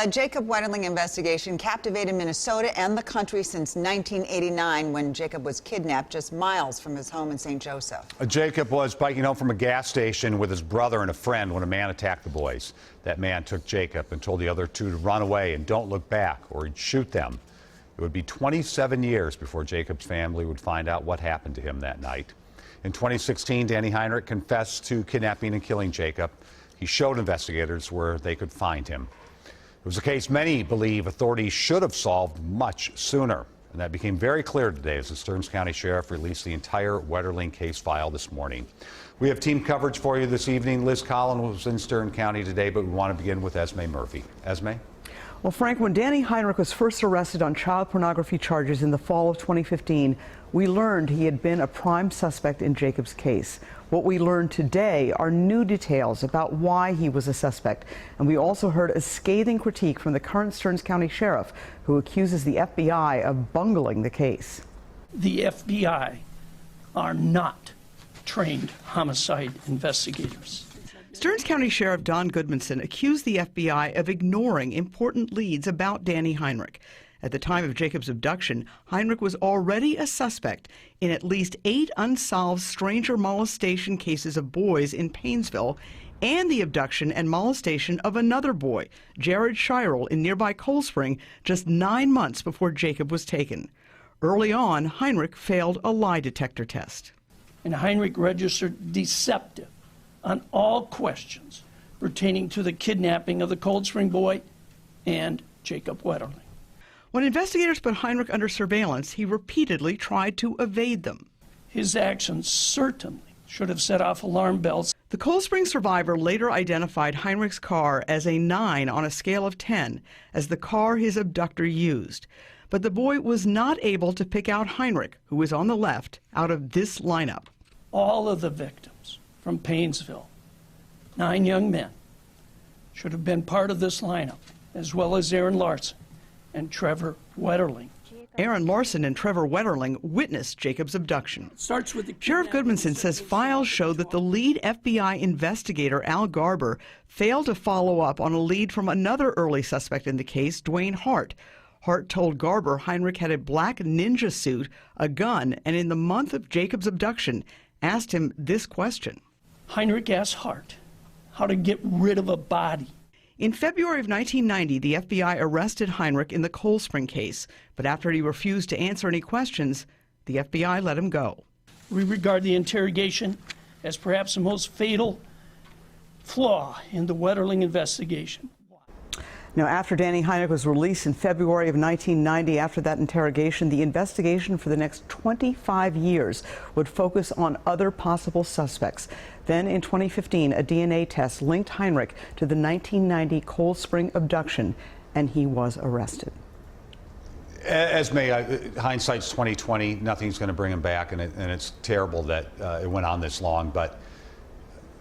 The Jacob Wetterling investigation captivated Minnesota and the country since 1989 when Jacob was kidnapped just miles from his home in St. Joseph. Jacob was biking home from a gas station with his brother and a friend when a man attacked the boys. That man took Jacob and told the other two to run away and don't look back or he'd shoot them. It would be 27 years before Jacob's family would find out what happened to him that night. In 2016, Danny Heinrich confessed to kidnapping and killing Jacob. He showed investigators where they could find him. It was a case many believe authorities should have solved much sooner. And that became very clear today as the Stearns County Sheriff released the entire Wetterling case file this morning. We have team coverage for you this evening. Liz Collin was in Stearns County today, but we want to begin with Esme Murphy. Esme? Well, Frank, when Danny Heinrich was first arrested on child pornography charges in the fall of 2015, we learned he had been a prime suspect in Jacob's case. What we learned today are new details about why he was a suspect. And we also heard a scathing critique from the current Stearns County Sheriff, who accuses the FBI of bungling the case. The FBI are not trained homicide investigators. Stearns County Sheriff Don Goodmanson accused the FBI of ignoring important leads about Danny Heinrich. At the time of Jacob's abduction, Heinrich was already a suspect in at least 8 unsolved stranger molestation cases of boys in Paynesville and the abduction and molestation of another boy, Jared Shirel, in nearby Cold Spring, just 9 months before Jacob was taken. Early on, Heinrich failed a lie detector test. And Heinrich registered deceptive on all questions pertaining to the kidnapping of the Cold Spring boy and Jacob Wetterling. When investigators put Heinrich under surveillance, he repeatedly tried to evade them. His actions certainly should have set off alarm bells. The Cold Spring survivor later identified Heinrich's car as a 9 on a scale of 10 as the car his abductor used. But the boy was not able to pick out Heinrich, who was on the left, out of this lineup. All of the victims from Paynesville, 9 young men, should have been part of this lineup, as well as Aaron Larson and Trevor Wetterling. Aaron Larson and Trevor Wetterling witnessed Jacob's abduction. Sheriff Goodmanson says files show that the lead FBI investigator, Al Garber, failed to follow up on a lead from another early suspect in the case, Dwayne Hart. Hart told Garber Heinrich had a black ninja suit, a gun, and in the month of Jacob's abduction, asked him this question. Heinrich asked Hart how to get rid of a body. In February of 1990, the FBI arrested Heinrich in the Cold Spring case, but after he refused to answer any questions, the FBI let him go. We regard the interrogation as perhaps the most fatal flaw in the Wetterling investigation. Now, after Danny Heinrich was released in February of 1990, after that interrogation, the investigation for the next 25 years would focus on other possible suspects. Then in 2015, a DNA test linked Heinrich to the 1990 Cold Spring abduction, and he was arrested. Esme, hindsight's 2020. Nothing's going to bring him back, and it's terrible that it went on this long. But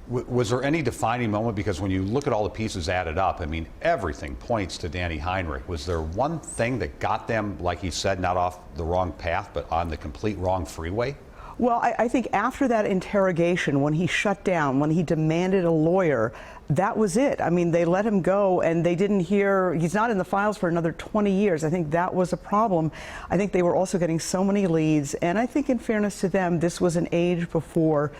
was there any defining moment? Because when you look at all the pieces added up, I mean, everything points to Danny Heinrich. Was there one thing that got them, like he said, not off the wrong path, but on the complete wrong freeway? Well, I think after that interrogation, when he shut down, when he demanded a lawyer, that was it. I mean, they let him go and they didn't hear, he's not in the files for another 20 years. I think that was a problem. I think they were also getting so many leads. And I think in fairness to them, this was an age before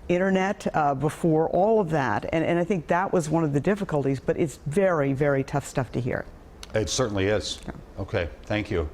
internet, before all of that. And I think that was one of the difficulties, but it's very, very tough stuff to hear. It certainly is. Yeah. Okay, thank you.